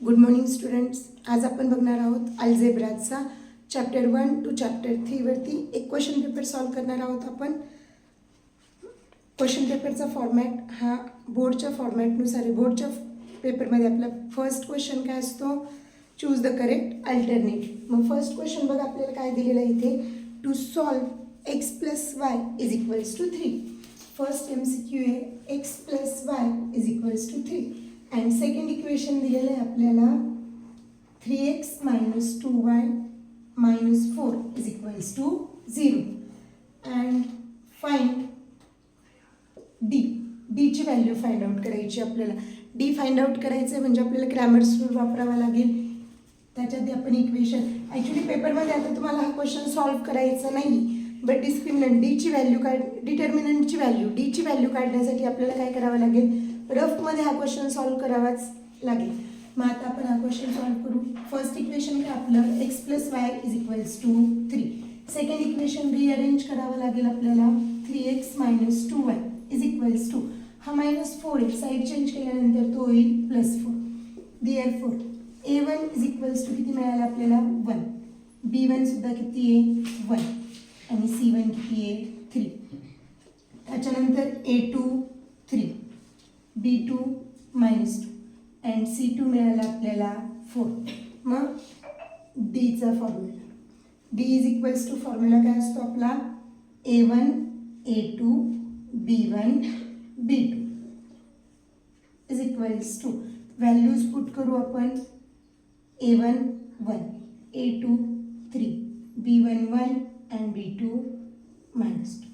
Good morning students. आज आपण बघणार आहोत अल्जेब्राचा चॅप्टर 1 टू चॅप्टर 3 वरती एक क्वेश्चन पेपर सॉल्व करणार आहोत आपण. क्वेश्चन पेपरचा फॉर्मॅट हा बोर्डच्या फॉर्मॅटनुसार आहे. बोर्डच्या पेपरमध्ये आपला फर्स्ट क्वेश्चन काय असतो, चूज द करेक्ट अल्टरनेटिव्ह. मग फर्स्ट क्वेश्चन बघा आपल्याला काय दिलेलं आहे इथे, to solve x plus y is equals to 3. First MCQ आहे x plus y is equals to 3 and second equation दिलेलं आहे आपल्याला 3x minus 2y minus 4 is equals to 0 and find D ची व्हॅल्यू फाइंड आउट करायची आपल्याला. D find out करायचं आहे म्हणजे आपल्याला क्रॅमर्स रूल वापरावा लागेल. त्याच्यात आपण इक्वेशन ॲक्च्युली पेपरमध्ये आता तुम्हाला हा क्वेश्चन सॉल्व करायचा नाही, बट डिस्क्रिमिनंट D ची व्हॅल्यू डिटर्मिनंटची व्हॅल्यू D ची व्हॅल्यू काढण्यासाठी आपल्याला काय करावं लागेल, रफमध्ये हा क्वेश्चन सॉल्व करावाच लागेल. मग आता आपण हा क्वेश्चन सॉल्व करू. फर्स्ट इक्वेशन काय आपलं x plus y is equals to 3. Second equation rearrange करावं लागेल आपल्याला 3x minus 2y is equals to, हा -4 आहे, साईड चेंज केल्यानंतर तो होईल +4. Therefore a1 is equals to किती मिळालं आपल्याला 1, b1 सुद्धा किती आहे 1 आणि c1 किती आहे 3. त्याच्यानंतर a2 3, b2 -2 अँड c2 मिळाला आपल्याला 4. मग डीचा formula, D is equals to formula काय असतो आपला a1 a2 b1 b2 is equals to values put करू आपण. a1 1, a2 3, b1 1 अँड b2 -2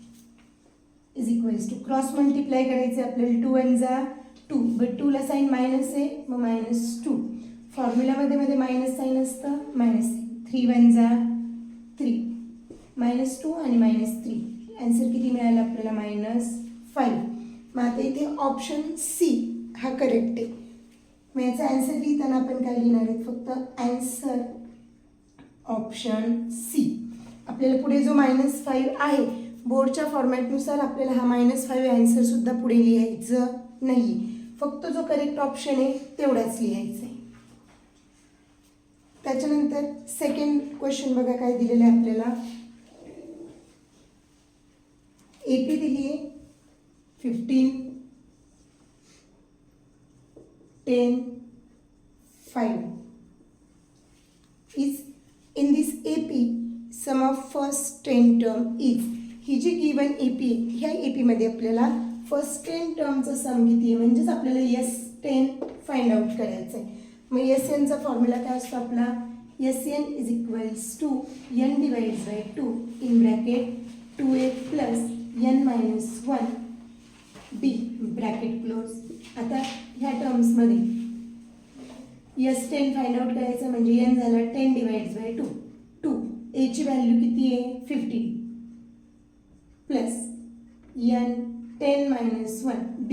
is equals to cross multiply करायचे आपल्याला. 2 1 जा 2, बट 2 ला साईन मायनस आहे मग -2. फॉर्म्युलामध्ये मध्ये मायनस साईन असतं मायनस. 3 1 जा 3, -2 आणि -3. आन्सर किती मिळाला आपल्याला -5. मग आता इथे ऑप्शन सी हा करेक्ट आहे. मग याचा आन्सर लिहिताना आपण काय लिहिणार आहे, फक्त आन्सर ऑप्शन सी. आपल्याला पुढे जो -5 आहे बोर्डच्या फॉर्मॅटनुसार आपल्याला हा -5 आन्सर सुद्धा पुढे लिहायचं नाही, फक्त जो करेक्ट ऑप्शन आहे तेवढाच लिहायचा आहे. त्याच्यानंतर सेकंड क्वेश्चन बघा काय दिलेलं आहे आपल्याला. AP दिली आहे 15 10 5 is in this AP sum of first 10 term is. ही जी गिवन AP आहे ह्या AP मध्ये आपल्याला फर्स्ट 10 टर्मचा सम किती आहे, म्हणजेच आपल्याला S10 फाइंड आउट करायचं आहे. मग SNचा फॉर्म्युला काय असतो आपला, SN is equals to n divides by 2 in bracket 2a plus n minus 1 b bracket close. आता ह्या टर्म्समध्ये S10 फाइंड आउट करायचं म्हणजे n झाला 10 डिवाइड्स बाय 2. a ची व्हॅल्यू किती आहे 15 प्लस n 10 मायनस 1 b.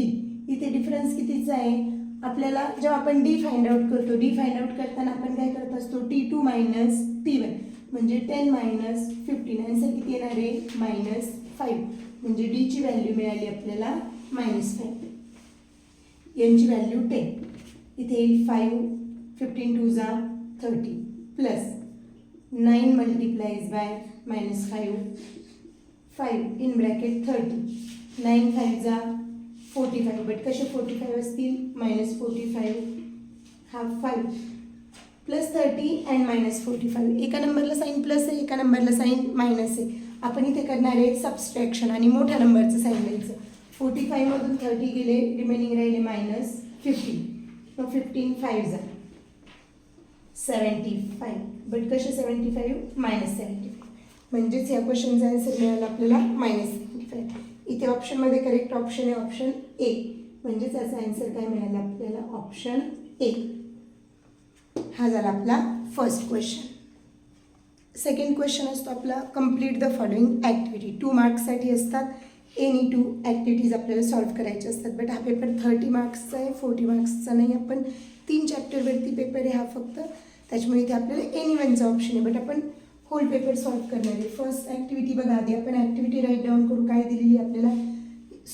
इथे डिफरन्स कितीचा आहे आपल्याला, जेव्हा आपण D फाइंड आउट करतो, D फाइंड आउट करताना आपण काय करत असतो T2 मायनस T1 म्हणजे 10 मायनस 15. आन्सर किती येणार आहे -5. म्हणजे D ची व्हॅल्यू मिळाली आपल्याला -5, n ची व्हॅल्यू 10. इथे येईल 5, 15 2 जा 30 plus 9 multiplies by -5 5 in bracket 30. 9 5 जा 45, बट कसे 45 असतील -45 हा 5 प्लस 30 अँड -45. एका नंबरला साईन प्लस आहे, एका नंबरला साईन मायनस आहे. आपण इथे करणार आहे सबस्ट्रॅक्शन आणि मोठ्या नंबरचं साईन द्यायचं. 45 मधून 30 गेले, रिमेनिंग राहिले -15. मग 15 5 जा 75, बट कसे 75 -75. म्हणजेच या क्वेश्चनचा आन्सर मिळाला आपल्याला -75. इथे ऑप्शनमध्ये करेक्ट ऑप्शन आहे ऑप्शन ए, म्हणजेच याचा आन्सर काय मिळाला आपल्याला ऑप्शन ए. हा झाला आपला फर्स्ट क्वेश्चन. सेकंड क्वेश्चन असतो आपला कम्प्लीट द फॉलोइंग ॲक्टिव्हिटी. 2 मार्क्ससाठी असतात. एनी 2 ॲक्टिव्हिटीज आपल्याला सॉल्व्ह करायचे असतात, बट हा पेपर 30 मार्क्सचा आहे, 40 मार्क्सचा नाही. आपण 3 चॅप्टरवरती पेपर आहे हा फक्त, त्याच्यामुळे इथे आपल्याला एनी 1चा ऑप्शन आहे, बट आपण होल पेपर सॉल्व्ह करणार आहे. फर्स्ट ॲक्टिव्हिटी बघा, आधी आपण ॲक्टिव्हिटी राईट डाऊन करू. काय दिलेली आपल्याला,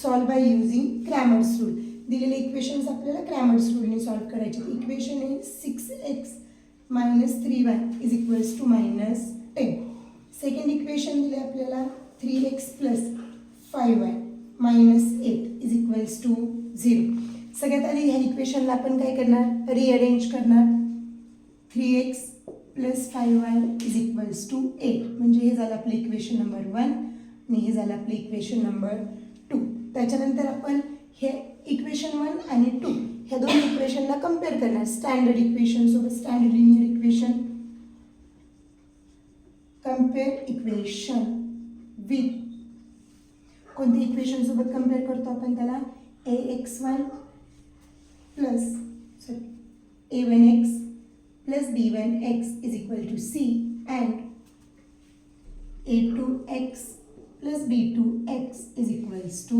solve by using Cramer's rule. दिलेले इक्वेशन्स आपल्याला क्रॅमर्स रूलने सॉल्व्ह करायचे. इक्वेशन आहे 6x minus 3y is equals to minus 10. Second equation दिले आपल्याला 3x plus 5y minus 8 is equals to 0. सगळ्यात आधी ह्या इक्वेशनला आपण काय करणार, रिअरेंज करणार. 3x plus 5y is equals to 8 म्हणजे हे झालं आपलं इक्वेशन नंबर 1 आणि हे झालं आपलं इक्वेशन नंबर 2. त्याच्यानंतर आपण हे इक्वेशन 1 आणि 2 ह्या दोन इक्वेशनला कम्पेअर करणार स्टँडर्ड इक्वेशन सोबत. Standard linear equation compare equation with कोणते इक्वेशन सोबत कम्पेअर करतो आपण त्याला, ax1 plus a1x plus b1x is equal to c and a2x plus b2x is equals to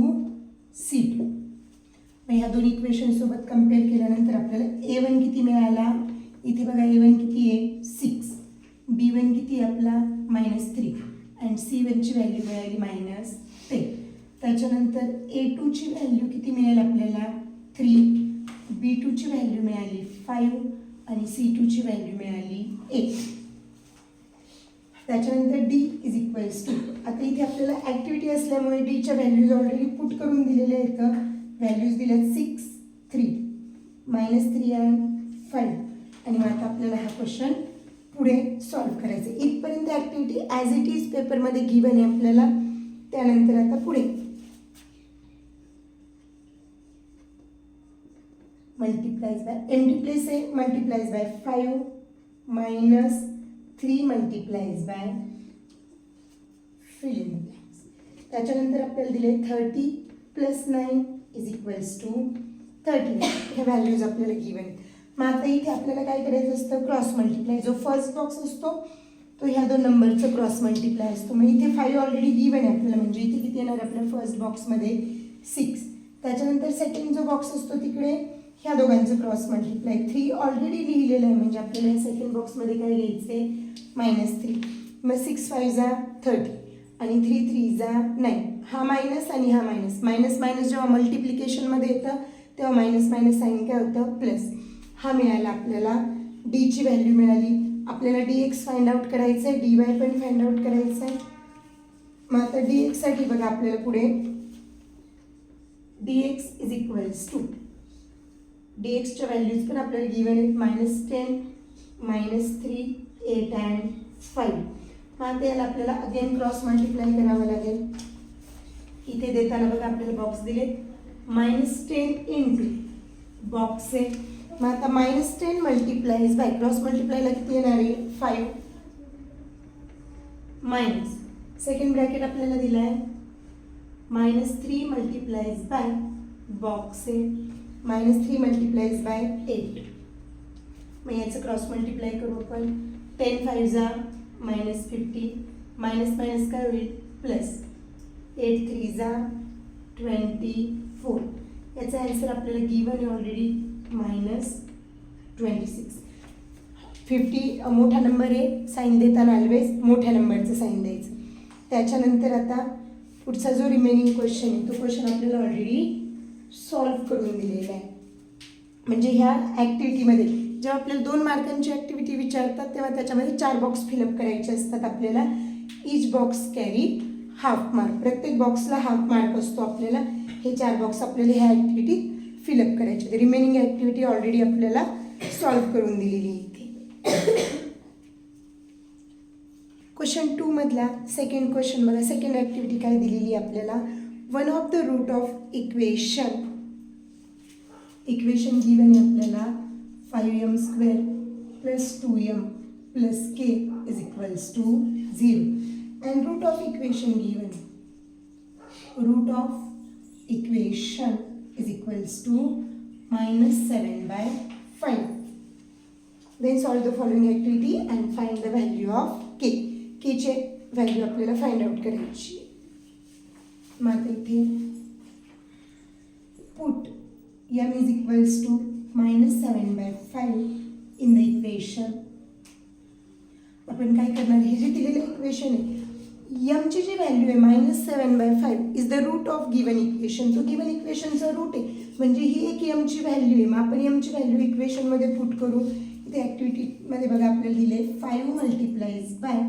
c2. मग ह्या दोन इक्वेशन सोबत कम्पेअर केल्यानंतर आपल्याला a1 किती मिळाला, इथे बघा a1 किती आहे 6, b1 किती आहे आपला -3 अँड c1ची व्हॅल्यू मिळाली -10. त्याच्यानंतर a2ची व्हॅल्यू किती मिळेल आपल्याला 3, b2ची व्हॅल्यू मिळाली 5 आणि c2ची व्हॅल्यू मिळाली 8. त्याच्यानंतर d इज इक्वल्स टू, आता इथे आपल्याला ॲक्टिव्हिटी असल्यामुळे डीच्या व्हॅल्यूज ऑलरेडी पुट करून दिलेल्या आहेत. व्हॅल्यूज दिल्यात 6, 3, -3 अँड 5 आणि मग आता आपल्याला हा क्वेश्चन पुढे सॉल्व्ह करायचं. इथपर्यंत ॲक्टिव्हिटी ॲज इट इज पेपरमध्ये गिवन आहे आपल्याला. त्यानंतर आता पुढे मल्टिप्लाइज बाय एम्प्टी प्लेस आहे, multiplies by 5 -3 multiplies by fill in the blanks. त्याच्यानंतर आपल्याला दिले 30 प्लस 9 इज इक्वल्स टू 30. हे व्हॅल्यूज आपल्याला गिवन. मग आता इथे आपल्याला काय करायचं असतं, क्रॉस मल्टिप्लाय. जो फर्स्ट बॉक्स असतो तो ह्या दोन नंबरचं क्रॉस मल्टिप्लाय असतो. मग इथे 5 ऑलरेडी गिवन आहे आपल्याला, म्हणजे इथे किती येणार आपल्या फर्स्ट बॉक्समध्ये 6. त्याच्यानंतर सेकंड जो बॉक्स असतो तिकडे ह्या दोघांचं क्रॉस मल्टिप्लाय 3 ऑलरेडी लिहिलेलं आहे, म्हणजे आपल्याला या सेकंड बॉक्समध्ये काय घ्यायचं आहे -3. मग 6 5 जा 30 आणि 3 3 जा 9. हा मायनस आणि हा मायनस, मायनस मायनस जेव्हा मल्टिप्लिकेशनमध्ये येतं तेव्हा मायनस मायनस साईन काय होतं प्लस. हा मिळाला आपल्याला, डीची व्हॅल्यू मिळाली. आपल्याला dx फाइंड आउट करायचं आहे, dy पण फाइंड आउट करायचं आहे. मग आता dxसाठी बघा आपल्याला पुढे dx इज इक्वल्स टू, dxच्या व्हॅल्यूज पण आपल्याला गिवन आहेत -10, -3, 8 अँड 5. मग आता याला आपल्याला अगेन क्रॉस मल्टिप्लाय करावं लागेल. इथे देताना बघा आपल्याला बॉक्स दिले -10 इंटू बॉक्स आहे. मग आता -10 मल्टिप्लाइज बाय क्रॉस मल्टिप्लायला किती येणार आहे 5 मायनस सेकंड ब्रॅकेट आपल्याला दिला आहे -3 मल्टिप्लाइज बाय बॉक्स आहे -3 मल्टिप्लाइज बाय 8. मग याचं क्रॉस मल्टिप्लाय करू आपण. 10 5 जा -50 मायनस मायनस काय होईल प्लस. 8 3 जा 24. याचा आन्सर आपल्याला गिवन आहे ऑलरेडी -26. 50 मोठा नंबर आहे, साईन देताना ऑलवेज मोठ्या नंबरचं साईन द्यायचं. त्याच्यानंतर आता पुढचा जो रिमेनिंग क्वेश्चन आहे तो क्वेश्चन आपल्याला ऑलरेडी सॉल्व्ह करून दिलेला आहे. म्हणजे ह्या ॲक्टिव्हिटीमध्ये जेव्हा आपल्याला 2 मार्कांची ॲक्टिव्हिटी विचारतात तेव्हा त्याच्यामध्ये 4 बॉक्स फिलअप करायचे असतात आपल्याला. Each box carry half mark, प्रत्येक बॉक्सला हाफ मार्क असतो आपल्याला. हे 4 बॉक्स आपल्याला ह्या ॲक्टिव्हिटीत फिलअप करायचे. रिमेनिंग ॲक्टिव्हिटी ऑलरेडी आपल्याला सॉल्व्ह करून दिलेली आहे इथे. क्वेश्चन 2 मधला सेकंड क्वेश्चन बघा. सेकंड ॲक्टिव्हिटी काय दिलेली आहे आपल्याला, one of the root of equation given आहे आपल्याला 5m² plus 2m plus k is equals to 0 and root of equation given, root of equation is equals to -7/5. Then solve the following activity and find the value of k. k चे value आपल्याला find out करायची. मग इथे put m is equals to -7/5 in the equation. आपण काय करणार, हे जे दिलेलं इक्वेशन आहे एमची जी व्हॅल्यू आहे -7/5 is the root of given equation. तो गिवन इक्वेशनचा रूट आहे, म्हणजे ही एक एमची व्हॅल्यू आहे. मग आपण एमची व्हॅल्यू इक्वेशनमध्ये पुट करू. इथे ॲक्टिव्हिटीमध्ये बघा आपल्याला दिले 5 multiplies by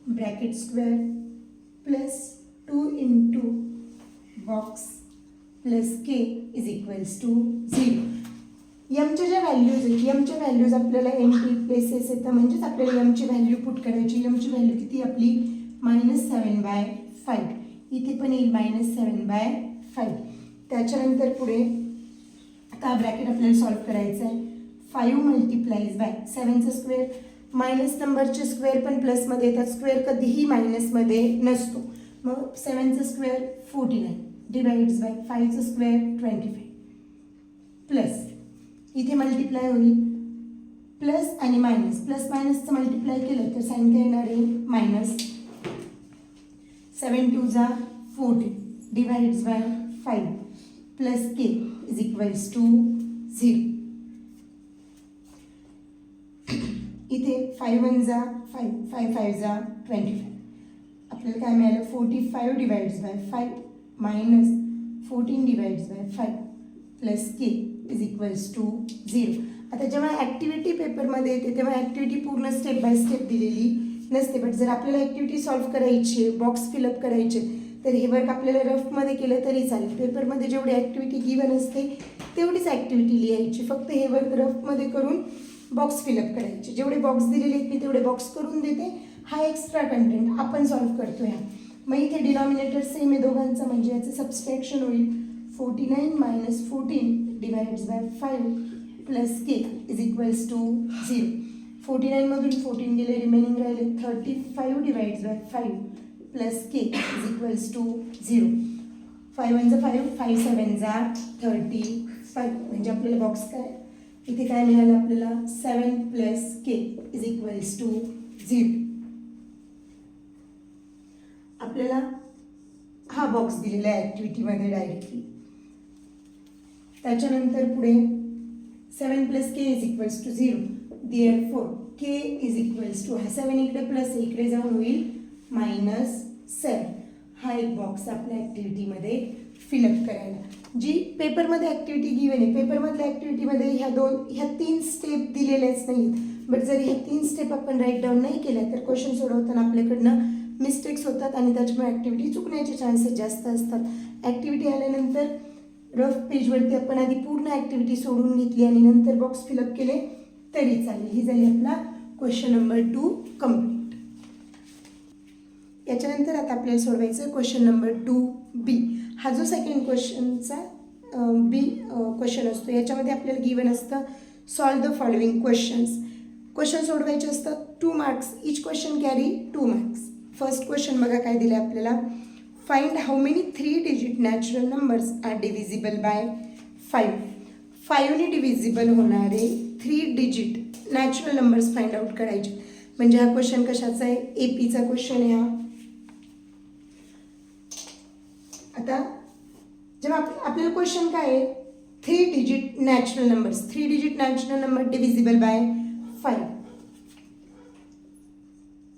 bracket square plus 2 into box plus k is equals to 0. एमच्या ज्या व्हॅल्यूज आहेत, एमच्या व्हॅल्यूज आपल्याला एम्प्टी प्लेसेस येतं, म्हणजेच आपल्याला एमची व्हॅल्यू पुट करायची. एमची व्हॅल्यू किती आपली -7/5. इथे पण येईल -7/5. त्याच्यानंतर पुढे आता ब्रॅकेट आपल्याला सॉल्व्ह करायचं आहे. 5 मल्टिप्लाइज बाय 7चा स्क्वेअर, मायनस नंबरचे स्क्वेअर पण प्लसमध्ये येतात, स्क्वेअर कधीही मायनसमध्ये नसतो. मग 7चा स्क्वेअर 49 डिवाइड्स बाय 5चा स्क्वेअर 25 प्लस इथे मल्टिप्लाय होईल प्लस आणि मायनस, प्लस मायनसचं मल्टिप्लाय केलं तर साईन काय येणार आहे मायनस. 7 2 जा 40 divides by 5 plus k is equals to 0. इथे 5 1 जा 5, 5 5 जा 25. आपल्याला काय मिळालं 45 divides by 5 minus 14 divides by 5 plus k is equals to 0. आता जेव्हा ॲक्टिव्हिटी पेपरमध्ये येते तेव्हा ॲक्टिव्हिटी पूर्ण स्टेप बाय स्टेप दिलेली नसते. बट जर आपल्याला ॲक्टिव्हिटी सॉल्व्ह करायची आहे, बॉक्स फिलअप करायचे, तर हे वर्क आपल्याला रफमध्ये केलं तरी चालेल. पेपरमध्ये जेवढी ॲक्टिव्हिटी गिवन असते तेवढीच ॲक्टिव्हिटी लिहायची. फक्त हे वर्क रफमध्ये करून बॉक्स फिलअप करायचे. जेवढे बॉक्स दिलेले आहेत मी तेवढे बॉक्स करून देते. हा एक्स्ट्रा कंटेंट आपण सॉल्व्ह करतो ह्या. मग इथे डिनॉमिनेटर सेम आहे दोघांचा, म्हणजे याचं सबस्ट्रॅक्शन होईल 49 minus 14 divides by 5 plus k is equals to 0. 49 मधून 14 गेले, रिमेनिंग राहिले 35 divides by 5 plus k is equals to 0. 5 1 जा 5, 5 7 जा 35. म्हणजे आपल्याला बॉक्स काय इथे काय मिळालं आपल्याला 7 plus k is equals to 0. आपल्याला हा बॉक्स दिलेला आहे ॲक्टिव्हिटीमध्ये डायरेक्टली. त्याच्यानंतर पुढे 7 plus k is equals to 0. Therefore k is equals to, हा 7 इकडे प्लस इकडे जाऊन होईल -7. हा एक बॉक्स आपल्या ॲक्टिव्हिटीमध्ये फिलअप करायला. जी पेपरमध्ये ॲक्टिव्हिटी गिवन आहे, पेपरमधल्या ॲक्टिव्हिटीमध्ये ह्या 3 स्टेप दिलेल्याच नाहीत. बट जर ह्या 3 स्टेप आपण राईट डाऊन नाही केल्या तर क्वेश्चन सोडवताना आपल्याकडनं मिस्टेक्स होतात आणि त्याच्यामुळे ॲक्टिव्हिटी चुकण्याचे चान्सेस जास्त असतात. ॲक्टिव्हिटी आल्यानंतर रफ पेजवरती आपण आधी पूर्ण ॲक्टिव्हिटी सोडून घेतली आणि नंतर बॉक्स फिलअप केले तरी चालेल. ही झाली आपला क्वेश्चन नंबर 2 कम्प्लीट. याच्यानंतर आता आपल्याला सोडवायचं आहे क्वेश्चन नंबर 2B. हा जो सेकंड क्वेश्चनचा बी क्वेश्चन असतो, याच्यामध्ये आपल्याला गिवन असतं solve the following questions. Question सोडवायचे असतात 2 marks. Each question carry 2 marks. First question बघा काय दिलं आपल्याला. Find how many 3 digit natural numbers are divisible by 5. 5ने डिव्हिजिबल होणारे 3 digit natural numbers find out करायचे. म्हणजे हा क्वेश्चन कशाचा आहे, AP चा क्वेश्चन आहे हा. आता जेव्हा आपल्याला क्वेश्चन काय आहे, 3 digit natural numbers, 3 digit natural number divisible by 5.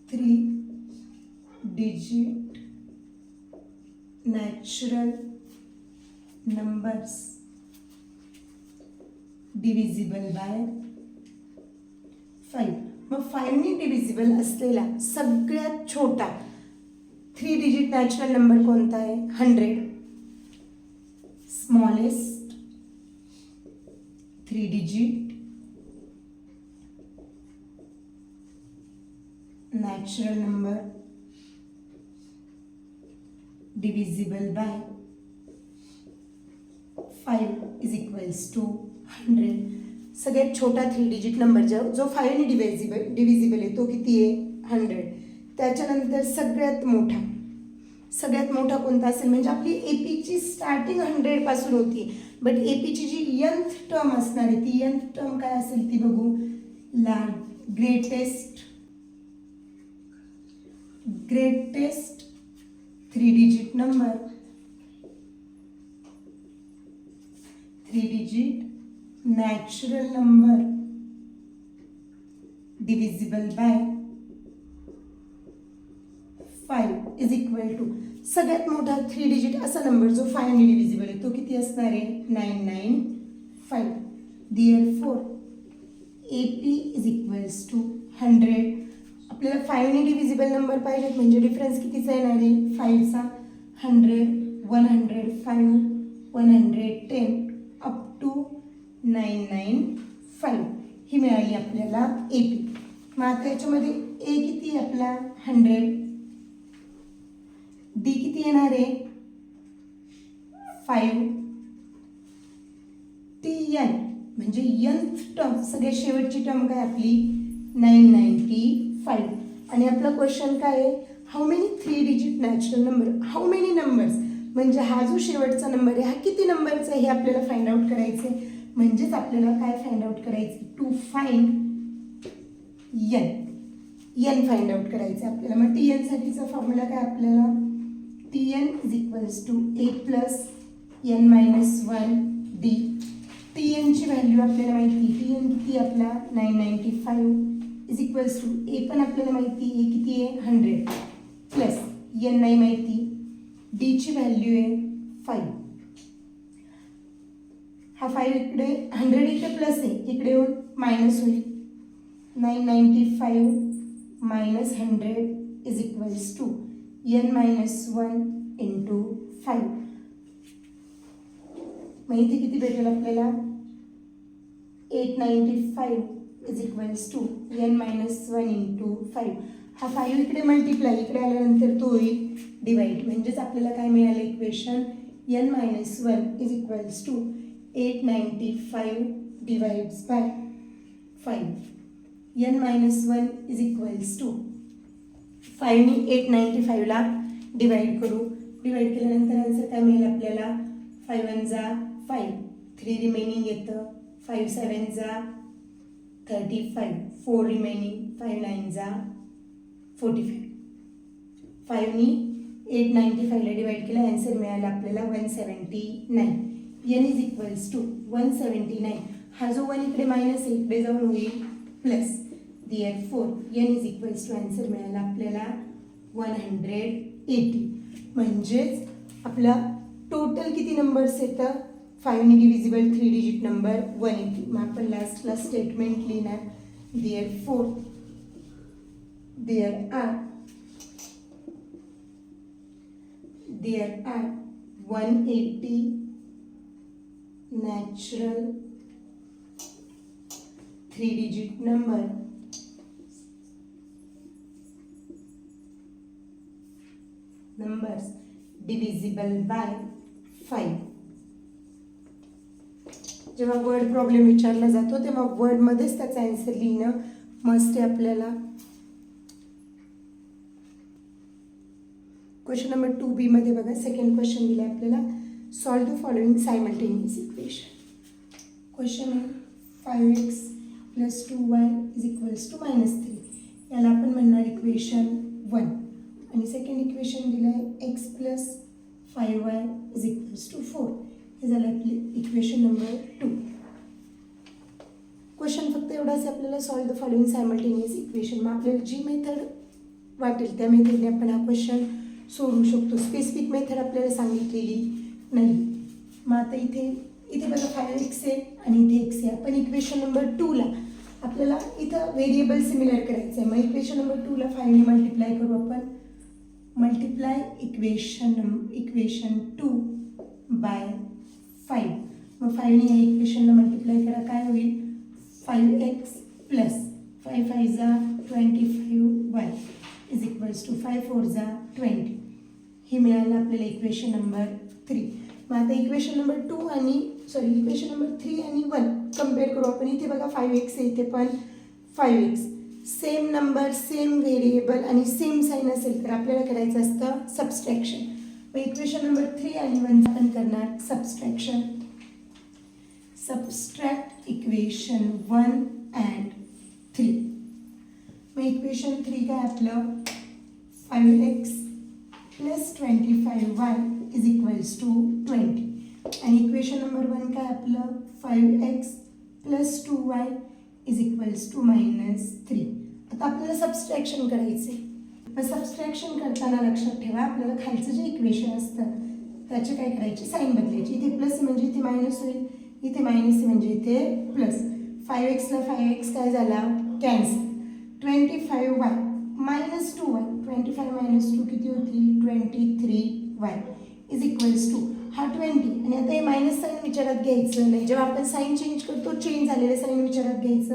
3 digit natural numbers divisible by 5. मग 5ने डिव्हिजिबल असलेला सगळ्यात छोटा 3 डिजिट नॅचरल नंबर कोणता आहे, 100. Smallest 3 digit natural number divisible by 5 is equals to 100. सगळ्यात छोटा 3 डिजिट नंबर जो 5ने डिव्हिजिबल आहे तो किती आहे, 100. त्याच्यानंतर सगळ्यात मोठा कोणता असेल, म्हणजे आपली APची स्टार्टिंग 100 पासून होती. बट APची जी nth टर्म असणार आहे ती nth टर्म काय असेल ती बघू. Greatest 3 digit number, 3 digit natural number divisible by 5 is equal to सगळ्यात मोठा 3 डिजिट असा नंबर जो 5 ने डिव्हिजिबल आहे तो किती असणार आहे 995. Therefore AP is equals to 100. आपल्याला 5 ने डिव्हिजिबल नंबर पाहिजेत म्हणजे डिफरन्स कितीचा येणार आहे 5चा 100 105 110 अप टू 995 ही मिळाली आपल्याला AP. मग आता याच्यामध्ये A किती आहे आपला 100, D किती येणार आहे 5, TN म्हणजे nth टर्म सगळ्यात शेवटची टर्म काय आपली 995. आणि आपला क्वेश्चन काय आहे how many 3 digit natural number, how many numbers म्हणजे हा जो शेवटचा नंबर आहे हा किती नंबरचा आहे हे आपल्याला फाइंड आउट करायचं आहे. म्हणजेच आपल्याला काय फाइंड आउट करायचं to find n find out करायचं आहे आपल्याला. मग TN साठीचा फॉर्म्युला काय आपल्याला TN is equals to 8 plus n minus 1 D. TN ची व्हॅल्यू आपल्याला माहिती TN किती आपला 995 इज इक्वल्स टू A पण आपल्याला माहिती आहे किती आहे 100 प्लस n नाही माहिती D ची व्हॅल्यू आहे 5. हा 5 इकडे 100 इकडे प्लस आहे इकडे येऊन मायनस होईल 995 minus 100 is equals to n minus 1 into 5. मग इथे किती भेटेल आपल्याला 895 is equals to n minus 1 into 5. हा 5 इकडे मल्टिप्लाय इकडे आल्यानंतर तो होईल डिवाइड म्हणजेच आपल्याला काय मिळालं equation n minus 1 is equals to 895 divides by 5. n minus 1 is equals to 5 ने 895ला डिवाइड करू. डिवाइड केल्यानंतर आन्सर काय मिळेल आपल्याला 5 1 जा 5 3 रिमेनिंग येतं 5 7 जा 35 4 रिमेनिंग 5 9 जा 45. 5 ने 895ला डिवाइड केला आन्सर मिळाला आपल्याला 179. n is equals to 179. हा जो 1 इकडे मायनस आहे इकडे जाऊन होईल plus. Therefore n is equals to answer मिळाला आपल्याला 180. म्हणजेच आपला टोटल किती नंबर्स येतं 5 ने डिव्हिजिबल 3 डिजिट नंबर 180. मग आपण लास्टला स्टेटमेंट लिहिणार therefore there are 180 natural 3-digit numbers divisible by 5. जेव्हा वर्ड प्रॉब्लेम विचारला जातो तेव्हा वर्ड मध्येच त्याचा आन्सर लिहिणं मस्ट आहे आपल्याला. क्वेश्चन नंबर 2B मध्ये बघा सेकंड क्वेश्चन दिला आहे आपल्याला solve the following simultaneous equation. Question आहे 5x plus 2y is equals to -3. याला आपण म्हणणार इक्वेशन 1. आणि सेकंड इक्वेशन दिलं आहे x plus 5y is equals to 4. हे झालं आपली इक्वेशन नंबर 2. क्वेश्चन फक्त एवढाच आपल्याला solve the following simultaneous equation. मग आपल्याला जी मेथड वाटेल त्या मेथडने आपण हा क्वेश्चन सोडवू शकतो. स्पेसिफिक मेथड आपल्याला सांगितलेली नाही. मग आता इथे बघा 5x आहे आणि इथे x आहे. आपण इक्वेशन नंबर 2ला आपल्याला इथं व्हेरिएबल सिमिलर करायचं आहे. मग इक्वेशन नंबर 2ला 5 ने मल्टिप्लाय करू आपण. Multiply equation 2 by 5. मग 5 ने या इक्वेशनला मल्टिप्लाय करा काय होईल 5x प्लस 5 5 जा 25y इज इक्वल्स टू 5 4 जा 20. हे मिळालं आपल्याला इक्वेशन नंबर 3. मग आता इक्वेशन नंबर 2 आणि इक्वेशन नंबर 3 आणि 1 कम्पेअर करू आपण. इथे बघा 5x आहे इथे पण 5x. Same number same variable आणि सेम साईन असेल तर आपल्याला करायचं असतं सबस्ट्रॅक्शन. मग इक्वेशन नंबर 3 आणि 1 आपण करणार सबस्ट्रॅक्शन. Subtract equation 1 and 3. मग इक्वेशन 3 काय आपलं 5x plus 25y is equals to 20. आणि इक्वेशन नंबर 1 काय आपलं 5x plus 2y is equals to -3. आता आपल्याला सबस्ट्रॅक्शन करायचे. मग सबस्ट्रॅक्शन करताना लक्षात ठेवा आपल्याला खालचं जे इक्वेशन असतं त्याचे काय करायचे, साईन बदलायची. इथे प्लस म्हणजे इथे मायनस होईल, इथे मायनस म्हणजे इथे प्लस. 5x ला 5x काय झाला, cancel. 25y minus 2y, 25 minus 2 किती होतील, 23y इज इक्वल्स टू हा 20. आणि आता हे मायनस साईन विचारात घ्यायचं नाही, जेव्हा आपण साईन चेंज करतो चेंज झालेलं साईन विचारात घ्यायचं.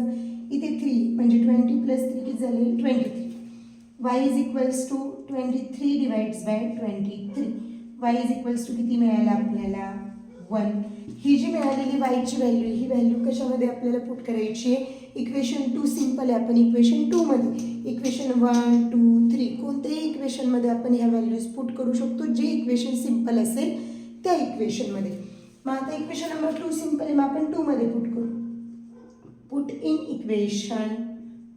इथे 3 म्हणजे 20 प्लस 3 किती झाले, 23. y is equals to 23 divides by 23. y is equals to किती मिळालं आपल्याला, 1. ही जी मिळालेली y ची व्हॅल्यू, ही व्हॅल्यू कशामध्ये आपल्याला पुट करायची आहे, इक्वेशन 2 सिंपल आहे, आपण इक्वेशन 2 मध्ये, इक्वेशन 1 2 3 कोणत्याही इक्वेशनमध्ये आपण ह्या व्हॅल्यूज पुट करू शकतो, जे इक्वेशन सिंपल असेल त्या इक्वेशनमध्ये. मग आता इक्वेशन नंबर 2 सिंपल आहे, मग आपण 2 मध्ये पुट करू. Put in equation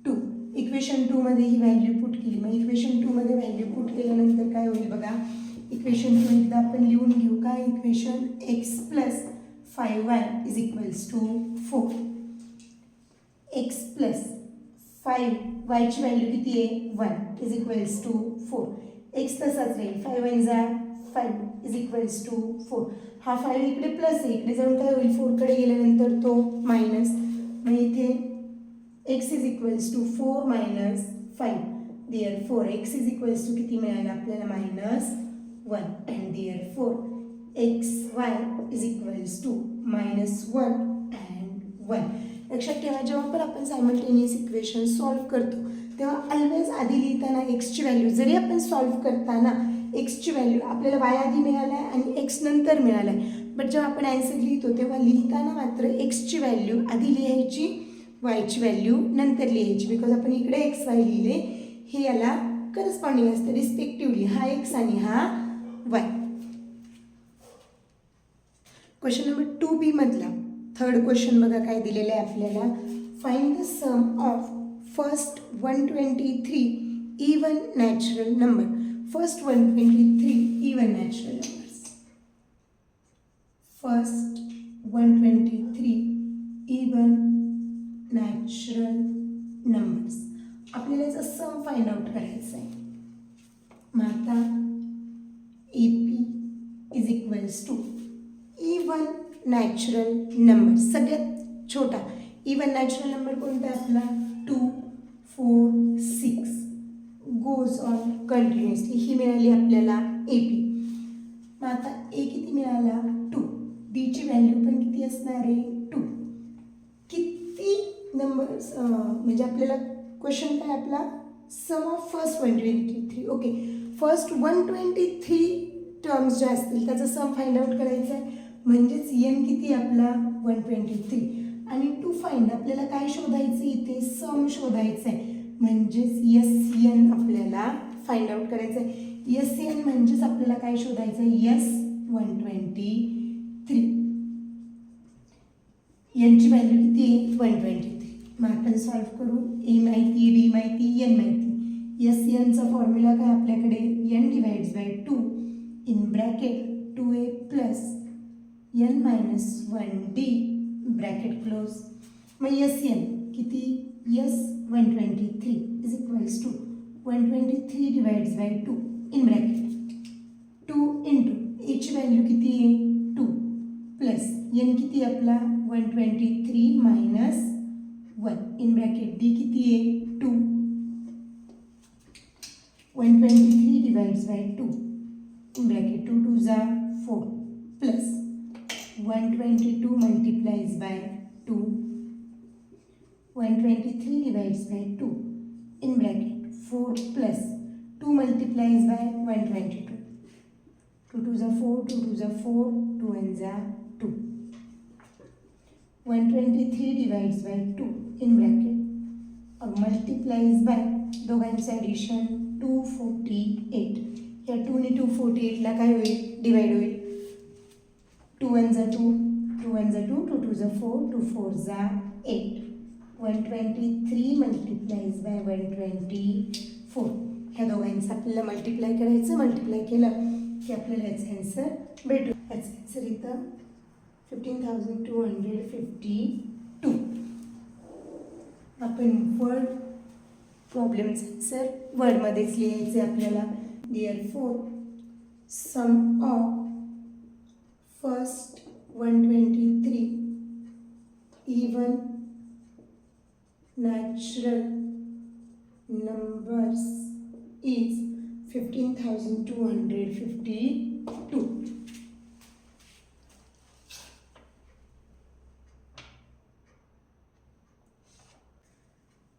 2. इक्वेशन 2 मध्ये ही व्हॅल्यू पुट केली. मग इक्वेशन 2 मध्ये व्हॅल्यू पुट केल्यानंतर काय होईल बघा, इक्वेशन 2 एकदा आपण लिहून घेऊ. काय equation, x plus 5y is equals to 4. x plus 5 y ची व्हॅल्यू किती आहे, 1 इज इक्वल्स टू 4. x तसाच राहील, 5 1 जा 5 इज इक्वल्स टू 4. हा 5 इकडे प्लस आहे, इकडे जाऊन काय होईल, 4 कडे गेल्यानंतर तो मायनस. मग इथे x is equals to 4 minus 5. Therefore x is equals to किती मिळालं आपल्याला, minus 1. And therefore xy is equals to minus 1 and 1. लक्षात ठेवा, जेव्हा पण आपण सायमल्टेनियस इक्वेशन सॉल्व्ह करतो तेव्हा ऑलवेज आधी लिहिताना एक्सची व्हॅल्यू, जरी आपण सॉल्व्ह करताना एक्सची व्हॅल्यू आपल्याला वाय आधी मिळाला आहे आणि एक्स नंतर मिळाला आहे, बट जेव्हा आपण ॲन्सर लिहितो तेव्हा लिहिताना मात्र एक्सची व्हॅल्यू आधी लिहायची, वायची व्हॅल्यू नंतर लिहायची. बिकॉज आपण इकडे एक्स वाय लिहिले, हे याला करस्पॉन्डिंग असतं रिस्पेक्टिव्हली, हा एक्स आणि हा वाय. क्वेश्चन नंबर 2B मधला थर्ड क्वेश्चन बघा काय दिलेलं आहे आपल्याला. Find the sum of first 123 even natural number. First 123 even natural numbers. First 123 even natural numbers. आपल्याला याचा सम फाइंड आउट करायचा आहे. मग आता AP is equals to even natural number, सगळ्यात छोटा इवन नॅचरल नंबर कोणता आहे आपला, 2 4 6 गोज ऑन कंटिन्युअसली. ही मिळाली आपल्याला AP. मग आता A किती मिळाला, 2. B ची व्हॅल्यू पण किती असणार आहे, 2. किती नंबर्स म्हणजे आपल्याला क्वेश्चन काय आपला, sum of first 123. Okay, first 123 terms ज्या असतील त्याचा सम फाइंड आउट करायचा आहे. म्हणजेच n किती आपला 123. आणि टू फाइंड आपल्याला काय शोधायचं, इथे सम शोधायचं आहे. म्हणजेच SN आपल्याला फाइंड आउट करायचं आहे. SN म्हणजेच आपल्याला काय शोधायचं आहे, S123. यांची व्हॅल्यू किती आहे, 123. मग आपण सॉल्व्ह करू. A माहिती, B माहिती, N माहिती. SNचा फॉर्म्युला काय आपल्याकडे, n divides by 2 in bracket 2a plus n minus 1d bracket close. मग SN किती, S123 is equals to 123 divides by 2 in bracket 2 into एची व्हॅल्यू किती आहे, 2 प्लस n किती आपला 123 मायनस 1 इन ब्रॅकेट d किती आहे, 2. 123 डिवाइड्स बाय 2 इन ब्रॅकेट 2 2 जा 4 plus 122 multiplies by 2. 123 divides by 2 in bracket 4 plus 2 multiplies by 122. 2 2 are 4, 2 2 are 4, 2 1 are 2. 123 divides by 2 in bracket multiplies by दोघांचे ॲडिशन 248. या 2 ने 248 ला काय होईल, डिवाइड होईल. 2 1 are 2, 2 1 are 2, 2 2 are 4, 2 4 are 8. 123 multiplies by 124. ह्या दोघांचं आपल्याला मल्टिप्लाय करायचं. मल्टिप्लाय केलं की आपल्याला याचं ॲन्सर भेटू. याचं ॲन्सर इथं 15,252. आपण वर्ड प्रॉब्लेमचा आन्सर वर्डमध्येच लिहायचे आपल्याला. Therefore sum of first 123 even natural numbers is 15,252.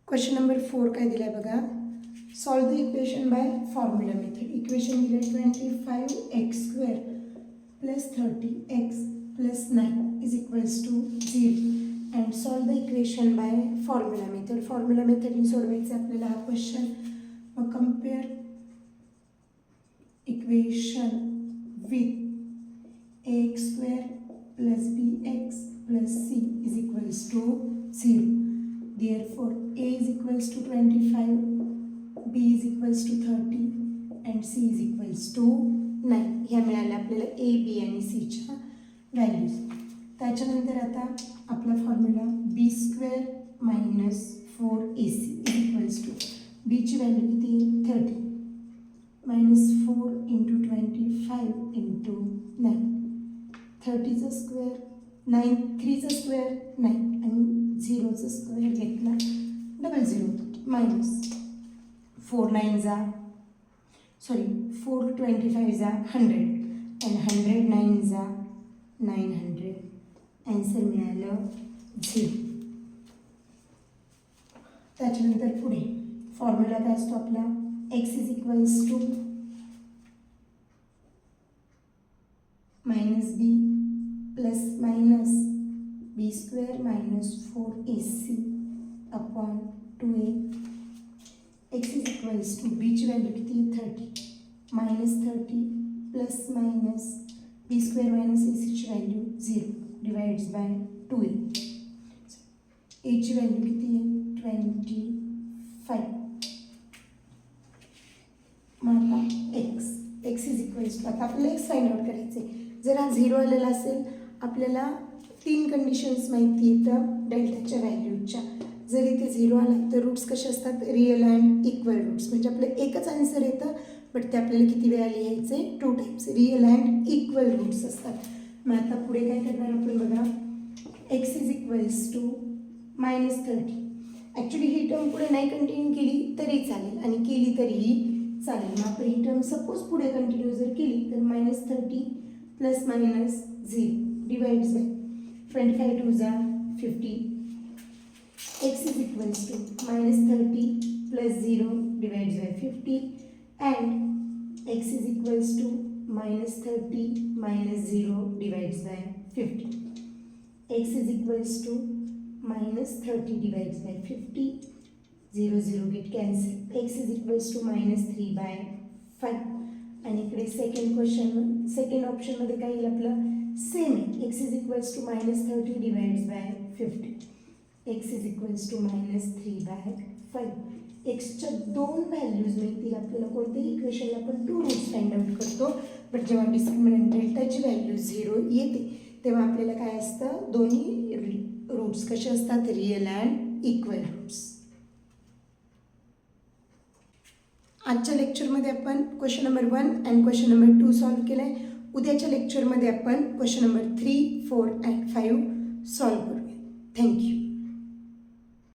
Question number 4 काय दिलाय बघा. Solve the equation by formula method. Equation दिले 25x² + 30x + 9 is equals to 0 and solve the equation by formula method. Formula मेथडने सोडवायचे आपल्याला हा क्वेश्चन. मग compare equation with ax² + bx + c is equals to 0. Therefore a is equals to 25, b is equals to 30 and c is equals to 9. ह्या मिळाल्या आपल्याला a, b आणि c च्या व्हॅल्यूज. त्याच्यानंतर आता आपला formula b² - 4ac equals to b ची value किती 30 - 4 × 25 × 9. 30चा स्क्वेअर 9, 3चा स्क्वेअर 9 आणि 0चा स्क्वेअर घेतला 00 मायनस 4 25 जा 100 and 100 9 जा 900. आन्सर मिळालं 0. त्याच्यानंतर पुढे फॉर्म्युला काय असतो आपला x is equals to -b plus minus b² - 4ac upon 2a. x is equals to b ची व्हॅल्यू किती 30 -30 plus minus b² - ac ची value 0 divides bye 2a. a ची व्हॅल्यू किती आहे 25. मग आता x इज इक्वल्स टू आता आपल्याला x फाइंड आउट करायचे. जर हा 0 आलेला असेल आपल्याला 3 कंडिशन्स माहिती येतं डेल्टाच्या व्हॅल्यूच्या. जर इथे 0 आला तर रूट्स कसे असतात रिअल अँड इक्वल रूट्स. म्हणजे आपलं एकच आन्सर येतं बट ते आपल्याला किती वेळा लिहायचे 2 times. Real and equal roots असतात. मग आता पुढे काय करणार आपण बघा x is equals to -30. Actually ही टर्म पुढे नाही कंटिन्यू केली तरी चालेल आणि केली तरीही चालेल. मग आपण ही टर्म सपोज पुढे कंटिन्यू जर केली तर -30 प्लस मायनस 0 डिवाइड्स बाय 25 2 जा 50. x is equals to -30 plus 0 divides by 50 and x is equals to -30 minus 0 divides by 50. x is equals to -30 divides by 50. 0 0 get cancelled. x is equals to -3/5. आणि इकडे second ऑप्शनमध्ये काय येईल आपलं same आहे. x is equals to -30 divides by 50. x is equals to -3/5. एक्सच्या 2 values मिळतील आपल्याला. कोणत्याही इक्वेशनला आपण 2 रूट्स फाइंड आउट करतो बट जेव्हा डिस्क्रिमिनंट डेल्टाची व्हॅल्यू 0 येते तेव्हा आपल्याला काय असतं दोन्ही रूट्स कसे असतात रिअल अँड इक्वल रूट्स. आजच्या लेक्चरमध्ये आपण question number 1 and question number 2 solve केलं आहे. उद्याच्या लेक्चरमध्ये आपण क्वेश्चन नंबर 3, 4 अँड 5 सॉल्व्ह करूया. थँक्यू.